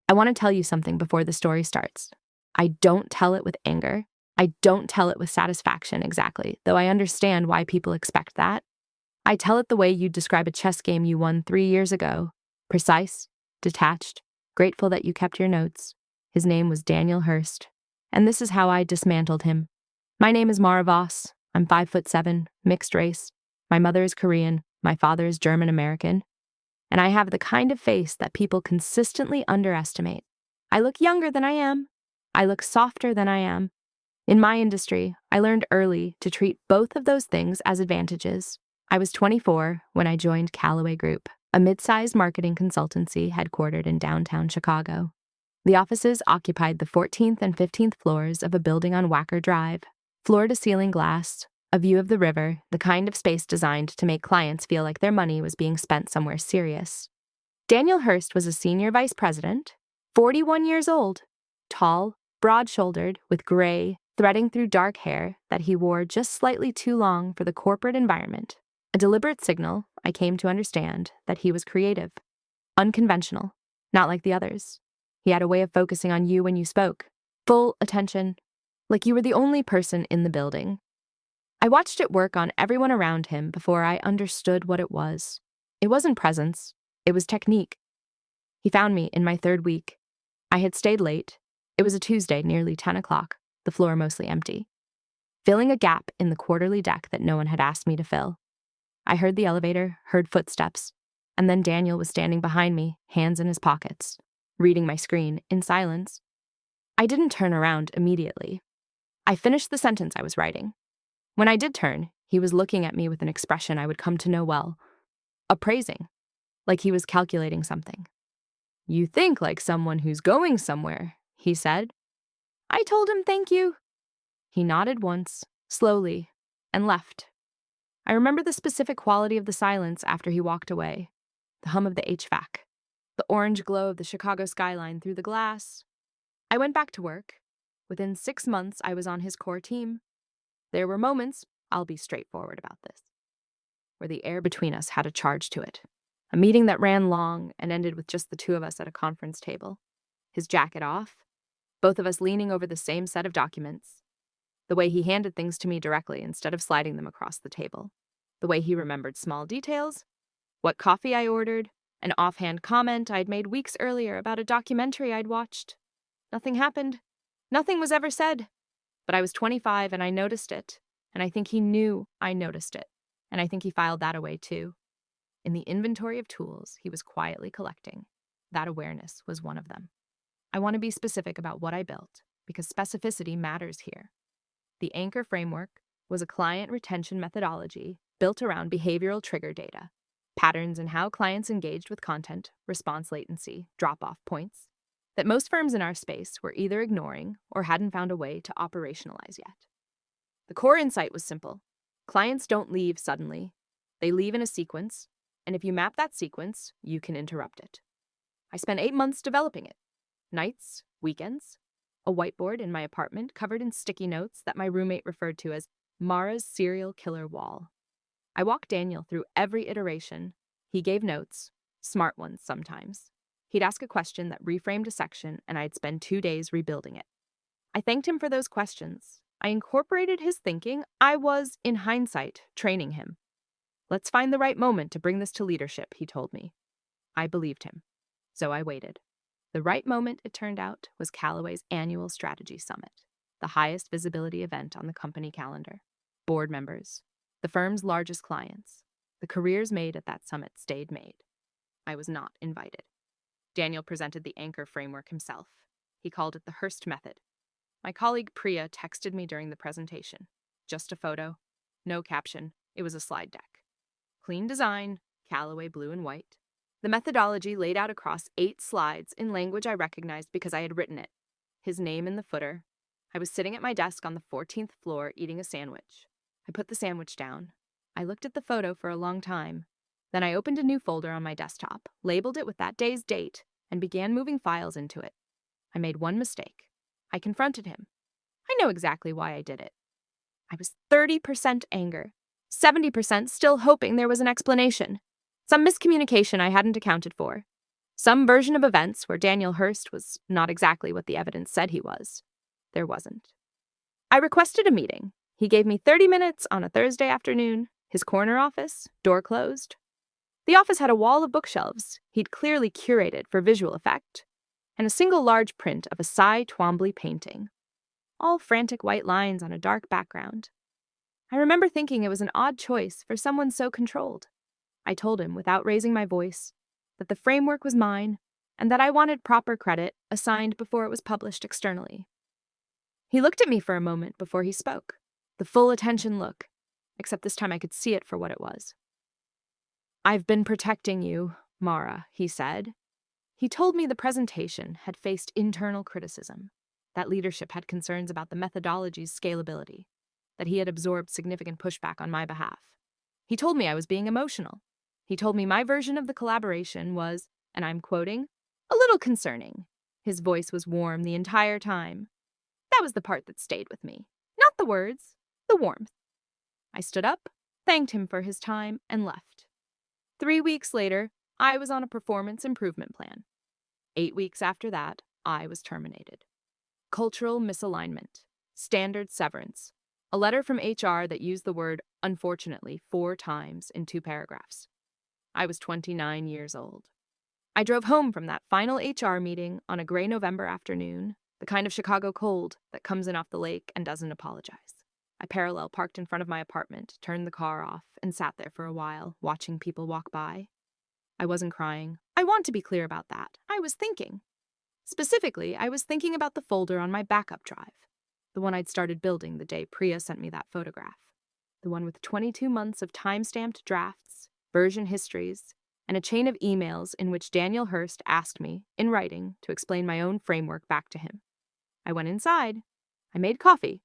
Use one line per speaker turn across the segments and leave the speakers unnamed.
I want to tell you something before the story starts. I don't tell it with anger. I don't tell it with satisfaction exactly, though I understand why people expect that. I tell it the way you'd describe a chess game you won 3 years ago. Precise, detached, grateful that you kept your notes. His name was Daniel Hurst, and this is how I dismantled him. My name is Mara Voss. I'm 5'7", mixed race. My mother is Korean. My father is German American. And I have the kind of face that people consistently underestimate. I look younger than I am. I look softer than I am. In my industry, I learned early to treat both of those things as advantages. I was 24 when I joined Callaway Group, a mid-sized marketing consultancy headquartered in downtown Chicago. The offices occupied the 14th and 15th floors of a building on Wacker Drive, floor-to-ceiling glass, a view of the river, the kind of space designed to make clients feel like their money was being spent somewhere serious. Daniel Hurst was a senior vice president, 41 years old, tall, broad-shouldered, with gray, threading through dark hair that he wore just slightly too long for the corporate environment. A deliberate signal, I came to understand, that he was creative, unconventional, not like the others. He had a way of focusing on you when you spoke, full attention, like you were the only person in the building. I watched it work on everyone around him before I understood what it was. It wasn't presence, it was technique. He found me in my 3rd week. I had stayed late. It was a Tuesday, nearly 10 o'clock, the floor mostly empty. Filling a gap in the quarterly deck that no one had asked me to fill. I heard the elevator, heard footsteps, and then Daniel was standing behind me, hands in his pockets, reading my screen in silence. I didn't turn around immediately. I finished the sentence I was writing. When I did turn, he was looking at me with an expression I would come to know well. Appraising, like he was calculating something. "You think like someone who's going somewhere," he said. I told him thank you. He nodded once, slowly, and left. I remember the specific quality of the silence after he walked away. The hum of the HVAC, the orange glow of the Chicago skyline through the glass. I went back to work. Within 6 months, I was on his core team. There were moments, I'll be straightforward about this, where the air between us had a charge to it. A meeting that ran long and ended with just the two of us at a conference table. His jacket off, both of us leaning over the same set of documents. The way he handed things to me directly instead of sliding them across the table. The way he remembered small details. What coffee I ordered. An offhand comment I'd made weeks earlier about a documentary I'd watched. Nothing happened. Nothing was ever said. But I was 25 and I noticed it. And I think he knew I noticed it. And I think he filed that away too. In the inventory of tools he was quietly collecting, that awareness was one of them. I want to be specific about what I built, because specificity matters here. The Anchor framework was a client retention methodology built around behavioral trigger data, patterns in how clients engaged with content, response latency, drop-off points, that most firms in our space were either ignoring or hadn't found a way to operationalize yet. The core insight was simple. Clients don't leave suddenly. They leave in a sequence, and if you map that sequence, you can interrupt it. I spent 8 months developing it. Nights, weekends, a whiteboard in my apartment covered in sticky notes that my roommate referred to as Mara's serial killer wall. I walked Daniel through every iteration. He gave notes, smart ones sometimes. He'd ask a question that reframed a section, and I'd spend 2 days rebuilding it. I thanked him for those questions. I incorporated his thinking. I was, in hindsight, training him. "Let's find the right moment to bring this to leadership," he told me. I believed him. So I waited. The right moment, it turned out, was Callaway's annual strategy summit, the highest visibility event on the company calendar. Board members, the firm's largest clients, the careers made at that summit stayed made. I was not invited. Daniel presented the Anchor framework himself. He called it the Hurst method. My colleague Priya texted me during the presentation. Just a photo, no caption. It was a slide deck. Clean design, Callaway blue and white. The methodology laid out across 8 slides in language I recognized because I had written it. His name in the footer. I was sitting at my desk on the 14th floor eating a sandwich. I put the sandwich down. I looked at the photo for a long time. Then I opened a new folder on my desktop, labeled it with that day's date, and began moving files into it. I made one mistake. I confronted him. I know exactly why I did it. I was 30% anger, 70% still hoping there was an explanation. Some miscommunication I hadn't accounted for. Some version of events where Daniel Hurst was not exactly what the evidence said he was. There wasn't. I requested a meeting. He gave me 30 minutes on a Thursday afternoon, his corner office, door closed. The office had a wall of bookshelves he'd clearly curated for visual effect, and a single large print of a Cy Twombly painting. All frantic white lines on a dark background. I remember thinking it was an odd choice for someone so controlled. I told him, without raising my voice, that the framework was mine and that I wanted proper credit assigned before it was published externally. He looked at me for a moment before he spoke, the full attention look, except this time I could see it for what it was. "I've been protecting you, Mara," he said. He told me the presentation had faced internal criticism, that leadership had concerns about the methodology's scalability, that he had absorbed significant pushback on my behalf. He told me I was being emotional. He told me my version of the collaboration was, and I'm quoting, "a little concerning." His voice was warm the entire time. That was the part that stayed with me. Not the words, the warmth. I stood up, thanked him for his time, and left. 3 weeks later, I was on a performance improvement plan. 8 weeks after that, I was terminated. Cultural misalignment, standard severance, a letter from HR that used the word "unfortunately" 4 times in 2 paragraphs. I was 29 years old. I drove home from that final HR meeting on a gray November afternoon, the kind of Chicago cold that comes in off the lake and doesn't apologize. I parallel parked in front of my apartment, turned the car off, and sat there for a while, watching people walk by. I wasn't crying. I want to be clear about that. I was thinking. Specifically, I was thinking about the folder on my backup drive, the one I'd started building the day Priya sent me that photograph, the one with 22 months of time-stamped drafts, version histories, and a chain of emails in which Daniel Hurst asked me, in writing, to explain my own framework back to him. I went inside. I made coffee.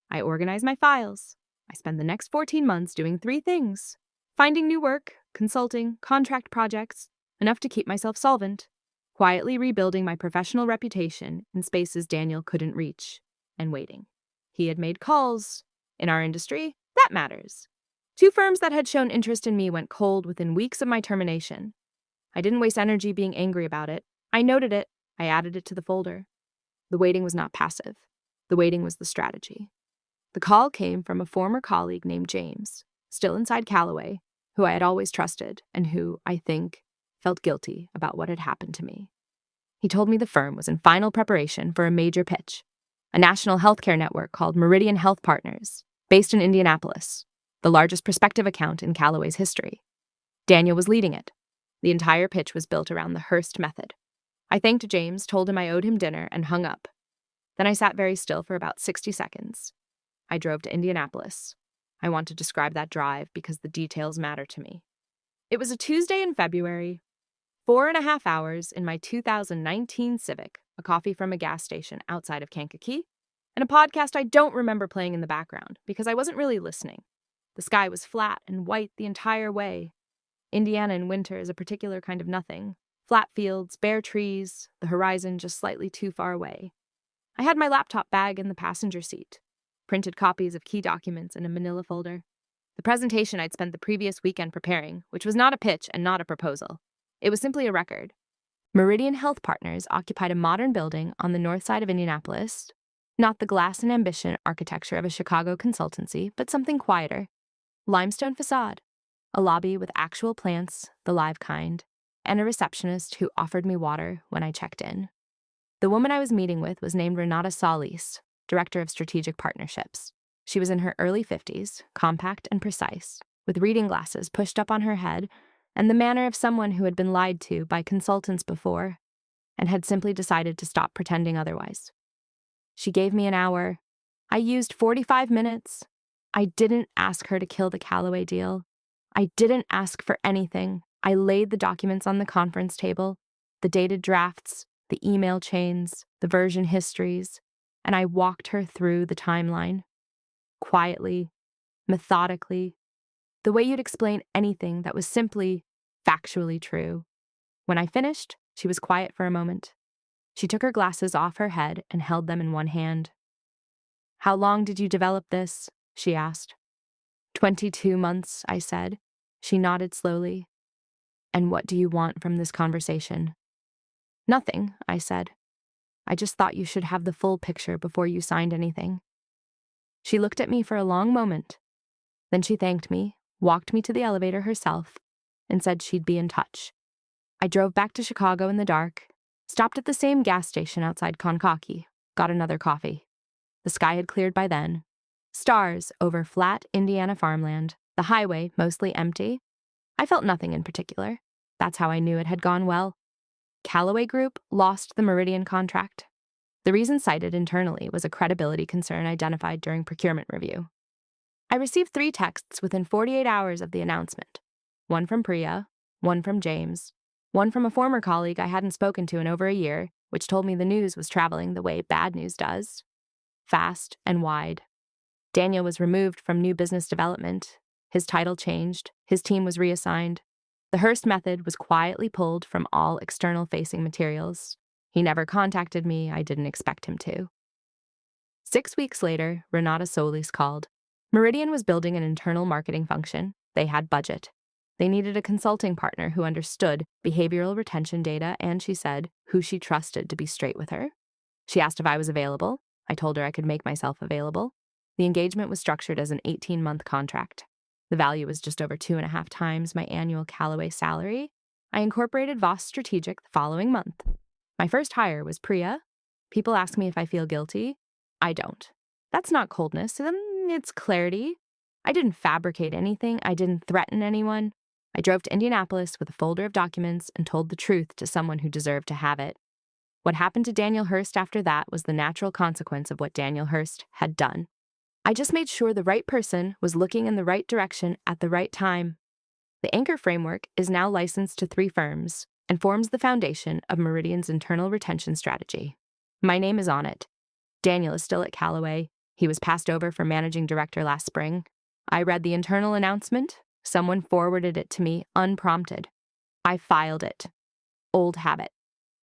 I organized my files. I spent the next 14 months doing 3 things: finding new work, consulting, contract projects, enough to keep myself solvent, quietly rebuilding my professional reputation in spaces Daniel couldn't reach, and waiting. He had made calls. In our industry, that matters. 2 firms that had shown interest in me went cold within weeks of my termination. I didn't waste energy being angry about it. I noted it. I added it to the folder. The waiting was not passive. The waiting was the strategy. The call came from a former colleague named James, still inside Callaway, who I had always trusted and who, I think, felt guilty about what had happened to me. He told me the firm was in final preparation for a major pitch, a national healthcare network called Meridian Health Partners, based in Indianapolis, the largest prospective account in Callaway's history. Daniel was leading it. The entire pitch was built around the Hurst method. I thanked James, told him I owed him dinner, and hung up. Then I sat very still for about 60 seconds. I drove to Indianapolis. I want to describe that drive because the details matter to me. It was a Tuesday in February, 4.5 hours in my 2019 Civic, a coffee from a gas station outside of Kankakee, and a podcast I don't remember playing in the background because I wasn't really listening. The sky was flat and white the entire way. Indiana in winter is a particular kind of nothing. Flat fields, bare trees, the horizon just slightly too far away. I had my laptop bag in the passenger seat, printed copies of key documents in a manila folder. The presentation I'd spent the previous weekend preparing, which was not a pitch and not a proposal. It was simply a record. Meridian Health Partners occupied a modern building on the north side of Indianapolis, not the glass and ambition architecture of a Chicago consultancy, but something quieter. Limestone facade, a lobby with actual plants, the live kind, and a receptionist who offered me water when I checked in. The woman I was meeting with was named Renata Solis, Director of Strategic Partnerships. She was in her early 50s, compact and precise, with reading glasses pushed up on her head and the manner of someone who had been lied to by consultants before and had simply decided to stop pretending otherwise. She gave me an hour. I used 45 minutes. I didn't ask her to kill the Callaway deal. I didn't ask for anything. I laid the documents on the conference table, the dated drafts, the email chains, the version histories, and I walked her through the timeline. Quietly, methodically, the way you'd explain anything that was simply, factually true. When I finished, she was quiet for a moment. She took her glasses off her head and held them in one hand. "How long did you develop this?" she asked. 22 months, I said. She nodded slowly. "And what do you want from this conversation?" Nothing, I said. I just thought you should have the full picture before you signed anything. She looked at me for a long moment. Then she thanked me, walked me to the elevator herself, and said she'd be in touch. I drove back to Chicago in the dark, stopped at the same gas station outside Kankakee, got another coffee. The sky had cleared by then. Stars over flat Indiana farmland, the highway mostly empty. I felt nothing in particular. That's how I knew it had gone well. Callaway Group lost the Meridian contract. The reason cited internally was a credibility concern identified during procurement review. I received 3 texts within 48 hours of the announcement. One from Priya, one from James, one from a former colleague I hadn't spoken to in over a year, which told me the news was traveling the way bad news does. Fast and wide. Daniel was removed from new business development. His title changed. His team was reassigned. The Hearst method was quietly pulled from all external-facing materials. He never contacted me. I didn't expect him to. 6 weeks later, Renata Solis called. Meridian was building an internal marketing function. They had budget. They needed a consulting partner who understood behavioral retention data and, she said, who she trusted to be straight with her. She asked if I was available. I told her I could make myself available. The engagement was structured as an 18-month contract. The value was just over 2.5 times my annual Callaway salary. I incorporated Voss Strategic the following month. My first hire was Priya. People ask me if I feel guilty. I don't. That's not coldness, it's clarity. I didn't fabricate anything. I didn't threaten anyone. I drove to Indianapolis with a folder of documents and told the truth to someone who deserved to have it. What happened to Daniel Hearst after that was the natural consequence of what Daniel Hearst had done. I just made sure the right person was looking in the right direction at the right time. The Anchor framework is now licensed to 3 firms and forms the foundation of Meridian's internal retention strategy. My name is on it. Daniel is still at Callaway. He was passed over for managing director last spring. I read the internal announcement. Someone forwarded it to me unprompted. I filed it. Old habit.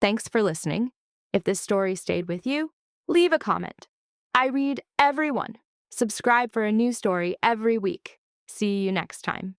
Thanks for listening. If this story stayed with you, leave a comment. I read every one. Subscribe for a new story every week. See you next time.